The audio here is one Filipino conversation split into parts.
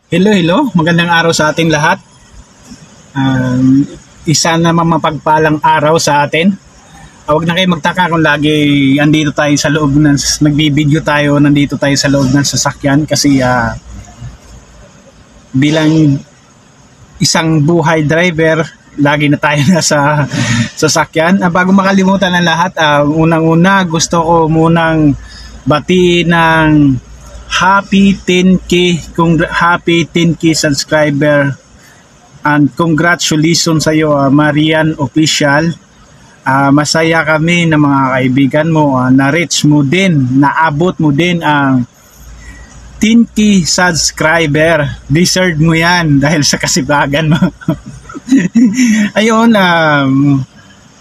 Hello, hello. Magandang araw sa ating lahat. Isa naman mapagpalang araw sa atin. Huwag na kayo magtaka kung lagi andito tayo sa loob ng nagbibideo tayo, nandito tayo sa loob ng sasakyan kasi bilang isang buhay driver, lagi na tayo nasa sasakyan. Bago makalimutan ng lahat, unang-una gusto ko munang batiin ng happy 10K subscriber and congratulations sa iyo, Marian Official. Masaya kami na mga kaibigan mo, na-reach mo din, naabot mo din ang 10K subscriber. Deserve mo yan dahil sa kasibagan mo. Ayun,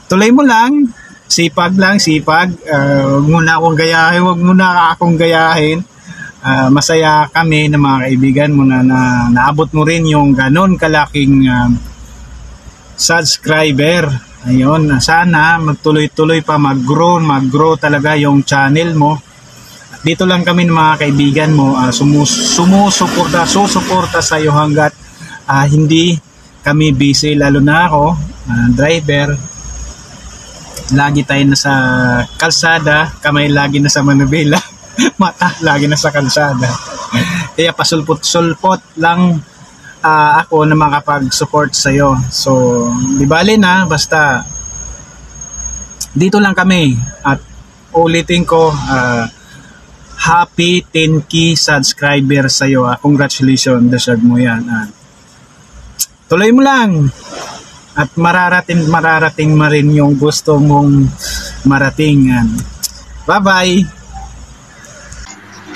tuloy mo lang, sipag lang, sipag. Huwag mo na akong gayahin, huwag mo na akong gayahin. Masaya kami na mga kaibigan mo na naabot mo rin yung ganon kalaking subscriber. Ayun, sana magtuloy-tuloy pa, mag-grow talaga yung channel mo. Dito lang kami ng mga kaibigan mo, susuporta sa iyo hanggat hindi kami busy, lalo na ako, driver. Lagi tayo nasa kalsada, kamay lagi nasa manubela. Mata lagi na sa kalsada. Kaya pasulpot-sulpot lang ako na makapag-support sa iyo. So, di bali na, basta dito lang kami. At ulitin ko, happy 10K subscriber sa iyo. Congratulations, deserve mo yan. Tuloy mo lang. At mararating mo rin yung gusto mong marating. Bye-bye!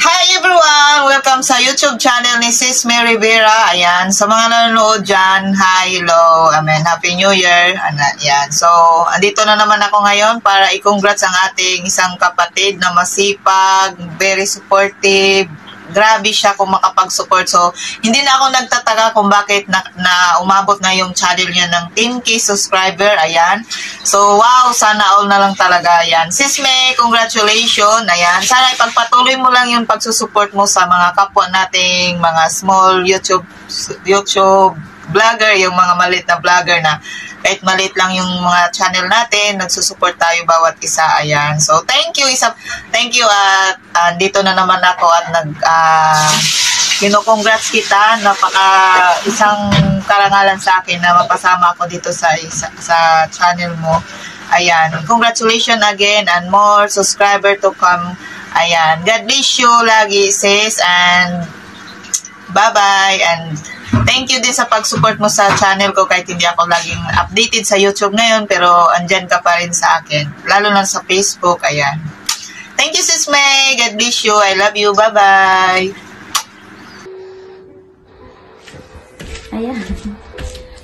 Hi everyone! Welcome sa YouTube channel ni Sis Mary Vera. Ayan, sa mga nanonood dyan, hi, hello, amen, Happy New Year. Ayan, so, andito na naman ako ngayon para i-congrats ang ating isang kapatid na masipag, very supportive. Grabe siya kung makapag-support. So, hindi na ako nagtataka kung bakit na umabot na yung channel niya ng 10K subscriber. Ayan. So, wow, sana all na lang talaga. Ayan. Sis May, congratulations. Ayan. Sana ipagpatuloy mo lang yung pagsusupport mo sa mga kapwa nating mga small YouTube vlogger, yung mga maliit na vlogger na kahit maliit lang yung mga channel natin, nagsusupport tayo bawat isa. Ayan. So, thank you. Thank you. At dito na naman ako at congrats kita. Isang karangalan sa akin na mapasama ako dito sa channel mo. Ayan. Congratulations again and more subscriber to come. Ayan. God bless you lagi, sis. And bye-bye. And thank you din sa pag-support mo sa channel ko kahit hindi ako laging updated sa YouTube ngayon, pero andyan ka pa rin sa akin. Lalo na sa Facebook, ayan. Thank you, Sis May. God bless you. I love you. Bye-bye. Ayan.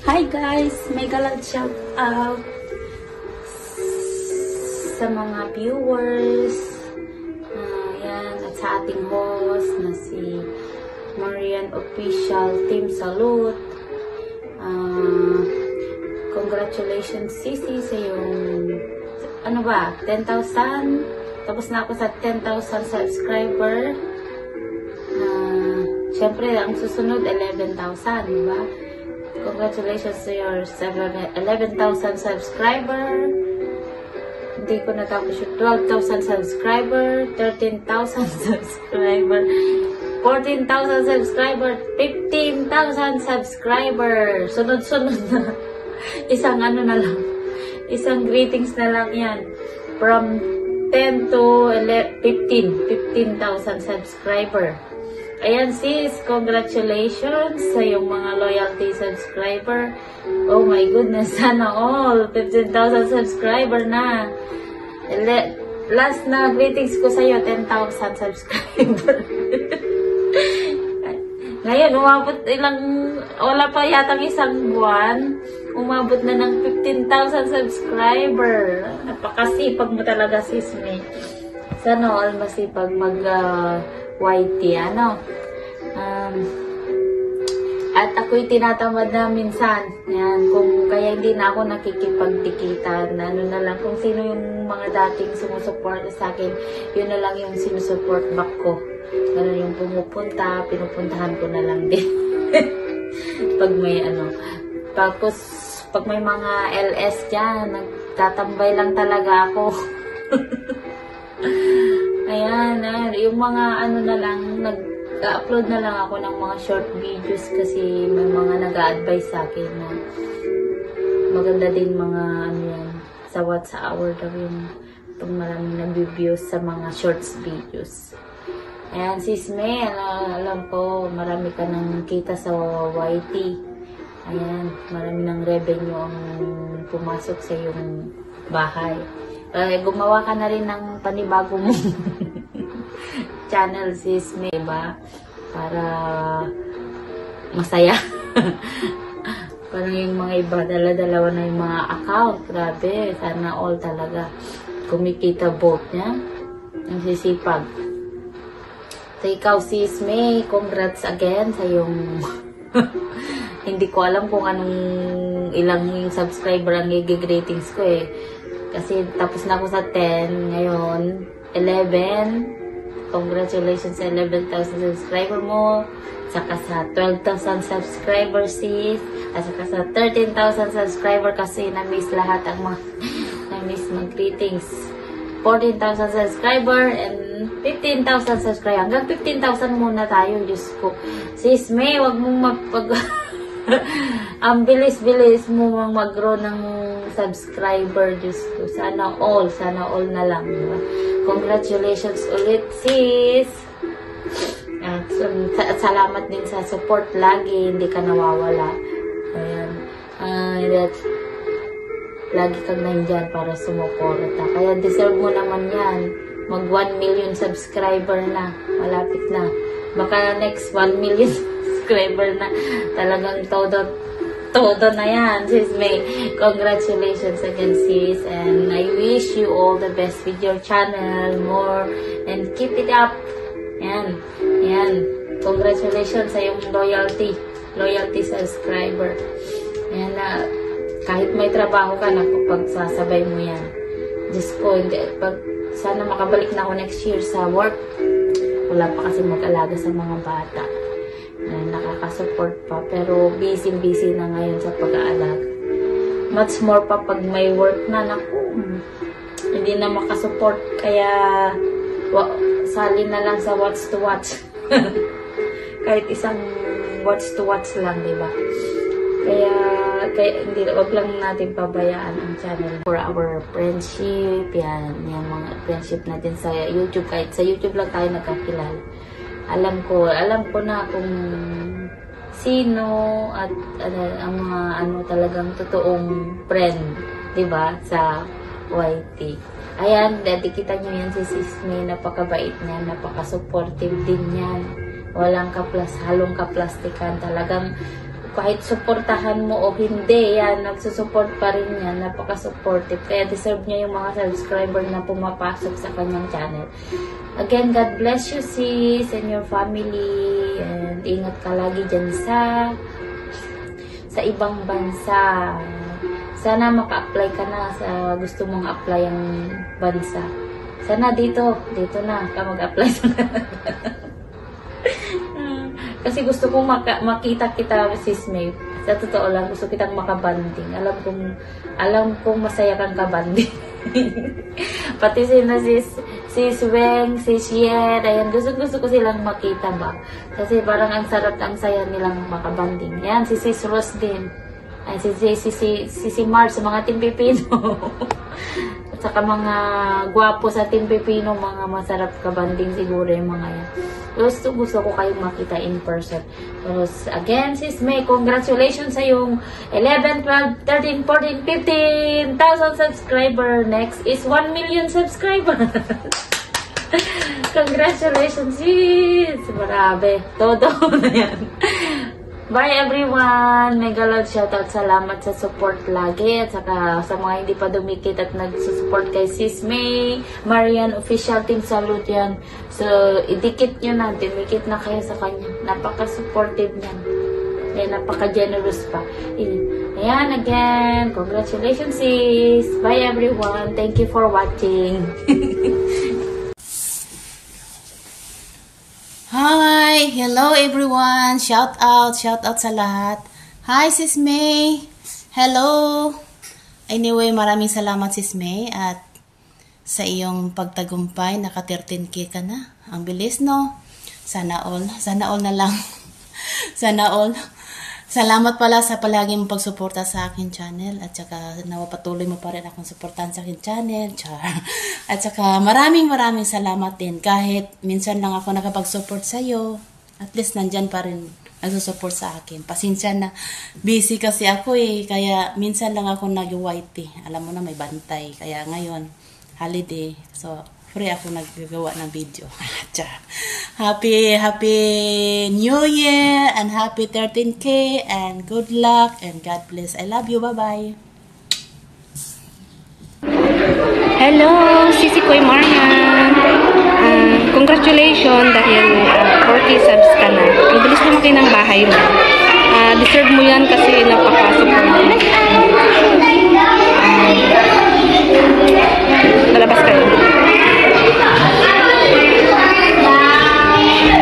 Hi guys! May galang shout out sa mga viewers. Ayan. At sa ating host na si Marian Official Team Salute. Congratulations Sisi sa yung 10,000. Tapos na ako sa 10,000 subscriber. Syempre ang susunod 11,000, diba? Congratulations to your 11,000 subscriber. Hindi ko natapos yung 12,000 subscriber, 13,000 subscriber, 14,000 subscriber, 15,000 subscriber. Sunod-sunod na. Isang na lang. Isang greetings na lang yan. From 10 to 15,000 subscriber. Ayan sis, congratulations sa yung mga loyalty subscriber. Oh my goodness, sana all. 15,000 subscriber na. Last na greetings ko sa iyo, 10,000 subscriber. Ngayon, wala pa yatang isang buwan, umabot na ng 15,000 subscriber. Napakasipag mo talaga, sis May. Sana all masipag YT, at ako'y tinatamad na minsan. Yan, kung kaya hindi na ako nakikipagtikitan, na lang, kung sino yung mga dating sumusupport sa akin, yun na lang yung sinusupport back ko. Ganun yung pinupuntahan ko na lang din. Pag may ano. Tapos, pag may mga LS dyan, nagtatambay lang talaga ako. Ayan, yung mga ano na lang, nag-upload na lang ako ng mga short videos kasi may mga nag-a-advise sa akin na maganda din mga ano yan, sa watch hour daw yung pag maraming nag-views sa mga shorts videos. Ayan, sis May, alam ko, marami ka nang kita sa YT. Ayan, marami ng revenue ang pumasok sa iyong bahay. Gumawa ka na rin ng panibago mong channel, sis May, diba? Para masaya. Parang yung mga iba, dala-dalawa na yung mga account. Grabe, sana all talaga. Kumikita both niya. Ang sisipag. So, ikaw, sis May, congrats again sa yung... Hindi ko alam kung anong ilang subscriber ang i-ratings ko eh. Kasi tapos na ako sa 10, ngayon 11. Congratulations sa 11,000 subscriber mo. Saka sa 12,000 subscribers, sis. At saka sa 13,000 subscriber kasi na-miss lahat ang mga na-miss mag-greetings. 14,000 subscriber and 15,000 subscriber. Hanggang 15,000 muna tayo, Diyos ko. Sis May, wag mong mapag... Ang bilis-bilis mo mag-grow ng subscriber, Diyos ko. Sana all na lang. Diba? Congratulations ulit, sis. At salamat din sa support lagi. Hindi ka nawawala. Ayan. Lagi kang nandyan para sumuporta. Kaya deserve mo naman yan. Mag 1 million subscriber na. Malapit na. Baka next 1 million subscriber na. Talagang todo na yan, sis May. Congratulations again, sis. And I wish you all the best with your channel. More. And keep it up. Yan. Congratulations sa yung loyalty subscriber. Yan na. Kahit may trabaho ka na, pagsasabay mo yan. Diyos ko, sana makabalik na ako next year sa work. Wala pa kasi mag-alaga sa mga bata. Nakaka-support pa. Pero busy na ngayon sa pag-aalaga. Much more pa pag may work na. Naku, hindi na makasupport. Kaya, sali na lang sa watch to watch. Kahit isang watch to watch lang, diba? Kaya hindi, wag lang natin pabayaan ang channel for our friendship. Yan mga friendship natin sa YouTube. Kahit sa YouTube lang tayo nagkakilala. Alam ko na kung sino at ang mga talagang totoong friend, 'di ba, sa YT. Ayan, kita nyo yan si Sis May, napakabait niya, napaka-supportive din yan. Walang halong kaplastikan, talagang kahit suportahan mo o hindi, yan, nagsusupport pa rin yan, napaka-supportive. Kaya deserve niya yung mga subscriber na pumapasok sa kanyang channel. Again, God bless you, sis, and your family. And ingat ka lagi dyan sa ibang bansa. Sana maka-apply ka na sa gusto mong apply ang bansa. Sana dito na ka mag-apply sa Kasi gusto kong makita kita, sis May. Sa totoo lang, gusto kitang makabanding. Alam kong masaya kang kabanding. Pati sis Weng, sis Yed, ayan, gusto ko silang makita ba. Kasi parang ang saya nilang makabanding. Ayan, si sis Rose din. Ay, si Mars, sa mga Team Pipino. At saka mga gwapo sa Team Pipino, mga masarap kabanding siguro yung mga yan. Gusto ko kayong makita in person. So, again, sis May, congratulations sa yung 11, 12, 13, 14, 15,000 subscriber. Next is 1 million subscriber. Congratulations, sis! Marami. Todo na yan. Bye everyone! Mega loud shoutout. Salamat sa support lagi. At saka sa mga hindi pa dumikit at nagsusupport kay Sis May, Marian Official Team, salute yan. So, idikit nyo na. Dumikit na kayo sa kanya. Napaka-supportive niyan. Kaya napaka-generous pa. Ayan, again. Congratulations, sis! Bye everyone! Thank you for watching. Hi! Hi! Hello everyone! Shout out sa lahat. Hi Sis May! Hello! Anyway, maraming salamat Sis May at sa iyong pagtagumpay, naka 13K ka na. Ang bilis, no? Sana all na lang. Sana all. Salamat pala sa palaging pagsuporta sa akin channel at saka nawapatuloy mo pa rin akong suportahan sa akin channel. Char. At saka maraming salamat din kahit minsan lang ako nakapag-support sa iyo. At least nandyan pa rin nagsusupport sa akin. Pasensya na. Busy kasi ako kaya minsan lang ako nag-white. Alam mo na may bantay. Kaya ngayon, holiday. So, free ako naggagawa ng video. Happy New Year and happy 13K and good luck and God bless. I love you. Bye-bye. Hello, Sisi Koy Marian. Congratulations dahil 40 subs ka na. Ang bilis lumaki ng bahay mo. Deserve mo yan kasi napaka-support mo. Lalabas kayo.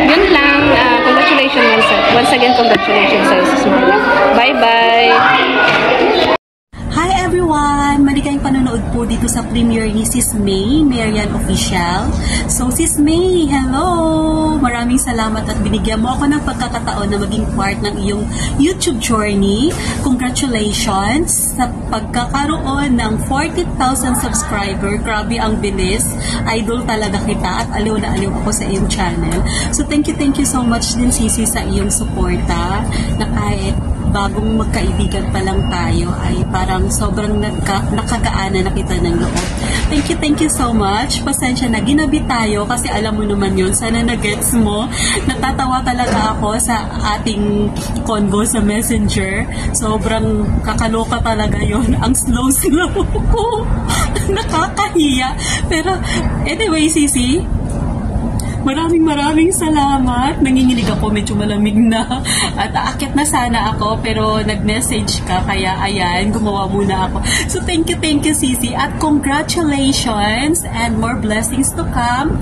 Yun lang. Congratulations once again. Congratulations sa Sis Maria. Bye-bye. Hi everyone! Maligayang panonood po dito sa premiere ni Sis May, Marian Official. So Sis May, hello! Maraming salamat at binigyan mo ako ng pagkakataon na maging part ng iyong YouTube journey. Congratulations sa pagkakaroon ng 40,000 subscriber. Grabe ang bilis. Idol talaga kita at aliw na aliw ako sa iyong channel. So thank you so much din Sisi sa iyong suporta na kahit bagong magkaibigan pa lang tayo ay parang sobrang nakagaanan na kita ng loob. Thank you so much. Pasensya na, ginabi tayo kasi alam mo naman yun. Sana na-gets mo. Natatawa talaga ako sa ating convo sa Messenger. Sobrang kakaloka talaga yun. Ang slow ko. Nakakahiya. Pero anyway, Sisi, maraming salamat. Nanginginig ako, medyo malamig na. At aakit na sana ako, pero nag-message ka, kaya ayan, gumawa muna ako. So thank you Sisi. At congratulations and more blessings to come.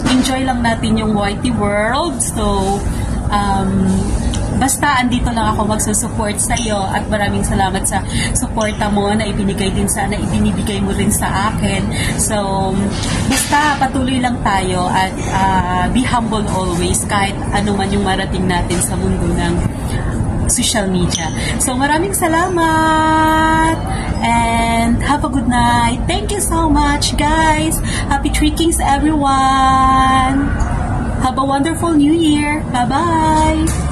Enjoy lang natin yung YT world. So, basta andito lang ako magsusupport sa iyo at maraming salamat sa suporta mo na ibinigay din sana ibinibigay mo rin sa akin. So basta patuloy lang tayo at be humble always kahit ano man yung marating natin sa mundo ng social media. So maraming salamat and have a good night. Thank you so much guys. Happy Three Kings everyone. Have a wonderful New Year. Bye-bye.